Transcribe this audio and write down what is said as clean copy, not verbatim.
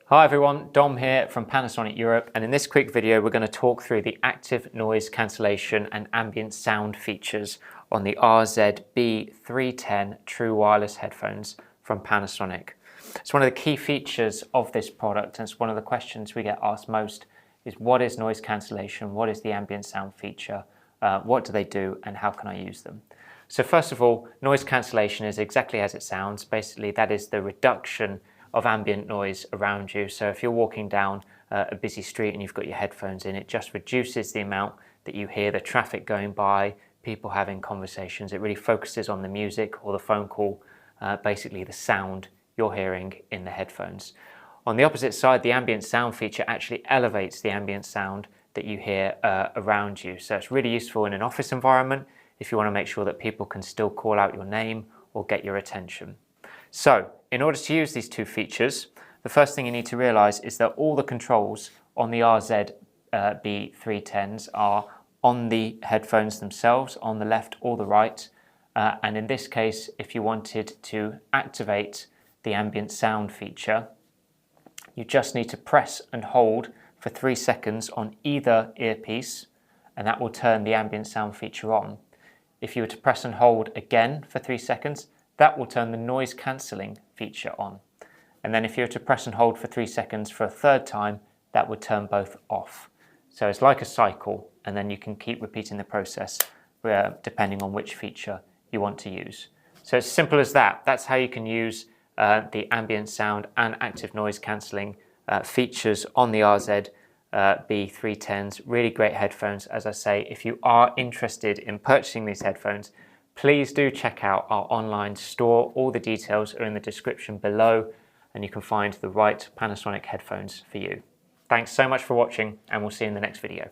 Hi everyone, Dom here from Panasonic Europe, and in this quick video we're going to talk through the active noise cancellation and ambient sound features on the RZ-B310 true wireless headphones from Panasonic. It's one of the key features of this product, and it's one of the questions we get asked most is what is noise cancellation, what is the ambient sound feature, what do they do, and how can I use them? So first of all, noise cancellation is exactly as it sounds. Basically that is the reduction of ambient noise around you. So if you're walking down a busy street and you've got your headphones in, it just reduces the amount that you hear the traffic going by, people having conversations. It really focuses on the music or the phone call, basically the sound you're hearing in the headphones. On the opposite side, the ambient sound feature actually elevates the ambient sound that you hear around you. So it's really useful in an office environment if you want to make sure that people can still call out your name or get your attention. So in order to use these two features, the first thing you need to realize is that all the controls on the RZ-B310s are on the headphones themselves, on the left or the right. And in this case, if you wanted to activate the ambient sound feature, you just need to press and hold for 3 seconds on either earpiece, and that will turn the ambient sound feature on. If you were to press and hold again for 3 seconds, that will turn the noise cancelling feature on. And then if you were to press and hold for 3 seconds for a third time, that would turn both off. So it's like a cycle, and then you can keep repeating the process depending on which feature you want to use. So it's simple as that. That's how you can use the ambient sound and active noise cancelling features on the RZ-B310s. Really great headphones. As I say, if you are interested in purchasing these headphones, please do check out our online store. All the details are in the description below, and you can find the right Panasonic headphones for you. Thanks so much for watching, and we'll see you in the next video.